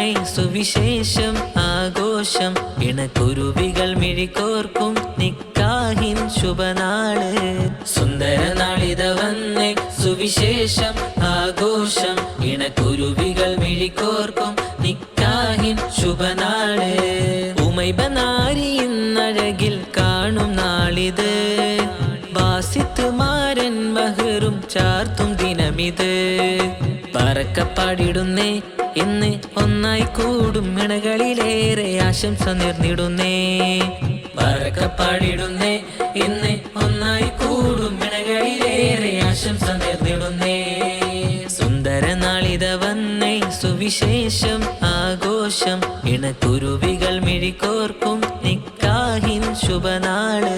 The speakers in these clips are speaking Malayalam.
വന്നേ സുവിശേഷം ആഘോഷം ഇണക്കുരുവികൾ മിഴികോർക്കും നിക്കാഹിൻ ശുഭനാള് സുന്ദര നാളിത വന്നേ സുവിശേഷം ആഘോഷം ഇണക്കുരുവികൾ മിഴികോർക്കും നിക്കാഹിൻ ശുഭനാള് ഉമൈബനാരിയിന്നഴകിൽ കാണും നാളിത് ബാസിത്തുമാരൻ മഹറും ചാർത്തും ദിനമിത് പറക്കപ്പാടിടുന്നേ ഇന്ന് ഒന്നായി കൂടും ഇണകളിലേറെ ആശംസ നേർന്നിടുന്നേ പറക്കപ്പാടിടുന്നേ ഇന്ന് ഒന്നായി കൂടും ഇണകളിലേറെ ആശംസ നേർന്നിടുന്നേ സുന്ദര നാളിത വന്നേ സുവിശേഷം ആഘോഷം ഇണക്കുരുവികൾ മിഴികോർക്കും നിക്കാഹിൻ ശുഭനാള്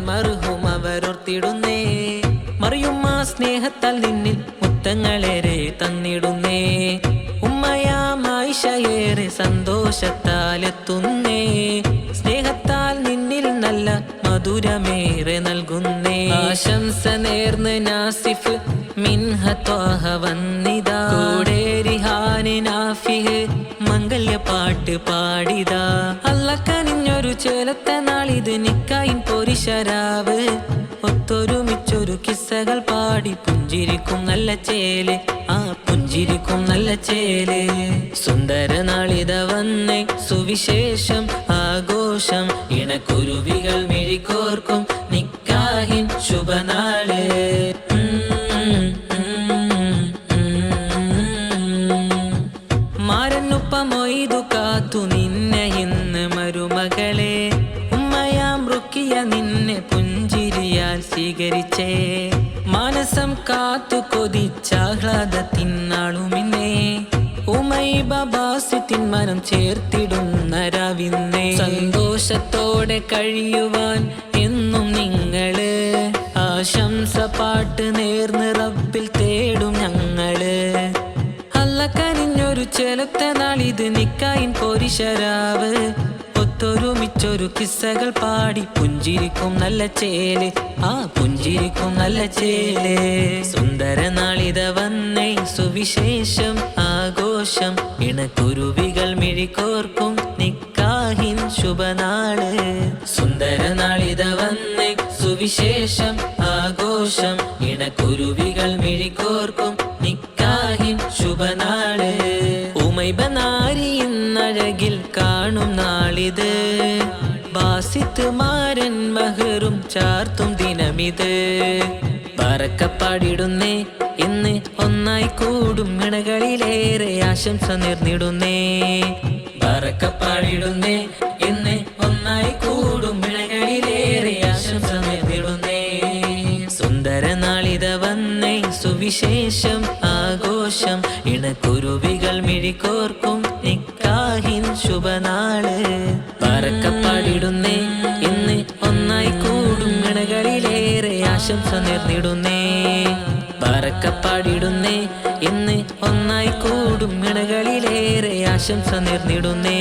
മറുഹുമവരോർത്തിടുന്നേ മറിയുമ്മ സ്നേഹത്താൽ നിന്നിൽ മുത്തങ്ങളേറെ തന്നിടുന്നേ ഉമ്മയാമായിഷയേറെ സന്തോഷത്താലെത്തുന്നേ സ്നേഹത്താൽ നിന്നിൽ നല്ല മധുരമേറെ നൽകുന്നേ ആശംസ നേർന്ന് നാസിഫ് മിൻഹ ത്വാഹ വന്നിതാ കൂടെ റിഹാന് നാഫിഹ് മംഗല്യപ്പാട്ട് പാടിതാ അള്ളക്കനിഞ്ഞൊരു ചേലത്തെ നാളിത് നിക്കായിൻ പൊരിശരാവ് ഒത്തൊരുമിച്ചൊരു കിസ്സകൾ പാടി പുഞ്ചിരിക്കും നല്ല ചേല് ആ പുഞ്ചിരിക്കും നല്ല ചേല് സുന്ദര നാളിത വന്നേ സുവിശേഷം ആഘോഷം ഇണക്കുരുവികൾ മിഴികോർക്കും നിക്കാഹിൻ ശുഭനാള് മാരനുപ്പമൊയ്തു കാത്തു നിന്നെ ഇന്ന് മരുമകളെ ഉമ്മയാം റുക്കിയ നിന്നെ പുഞ്ചിരിയാൽ സ്വീകരിച്ചേ മാനസം കാത്തു കൊതിച്ചാഹ്ലാദത്തിനാളുമിന്നേ ഉമൈബ ബാസിത്തിൻ മനം ചേർത്തിടുന്ന രാവിന്നേ സന്തോഷത്തോടെ കഴിയുവാൻ എന്നും നിങ്ങള് ആശംസ പാട്ട് നേർന്ന് റബ്ബിൽ തേടും ഞങ്ങള് അള്ളക്കനിഞ്ഞൊരു ചെലുത്ത നാളിത് നിക്കായിൻ പൊരിശരാവ് ഒത്തൊരുമിച്ചൊരു കിസ്സകൾ പാടി പുഞ്ചിരിക്കും നല്ല ചേല് ആ പുഞ്ചിരിക്കും നല്ല ചേല് സുന്ദര നാളിത വന്നേ സുവിശേഷം ആഘോഷം ഇണക്കുരുവികൾ മിഴികോർക്കും നിക്കാഹിൻ ശുഭനാള് സുന്ദര നാളിത വന്നേ സുവിശേഷം ആഘോഷം ഇണക്കുരുവികൾ മിഴികോർക്കും നിക്കാഹിൻ ശുഭനാള് ഉമൈബനാരിയിന്നഴകിൽ കാണും നാളിത് ബാസിത്തുമാരൻ മഹറും ചാർത്തും ദിനമിത് പറക്കപ്പാടിടുന്നേ ഇന്ന് ഒന്നായി കൂടും ഇണകളിലേറെ ആശംസ നേർന്നിടുന്നേ പറക്കപ്പാടിടുന്നേ ഇന്ന് ഒന്നായി കൂടും ഇണകളിലേറെ ആശംസ നേർന്നിടുന്നേ സുന്ദര നാളിത വന്നേ സുവിശേഷം ആഘോഷം ഇണക്കുരുവികൾ മിഴികോർക്കും നിക്കാഹിൻ ശുഭനാള് പറക്കപ്പാടിടുന്നേ ഇന്ന് ഒന്നായി കൂടും ഇണകളിലേറെ ആശംസ നേർന്നിടുന്നേ പറക്കപ്പാടിടുന്നേ ഇന്ന് ഒന്നായി കൂടും ഇണകളിലേറെ ആശംസ നേർന്നിടുന്നേ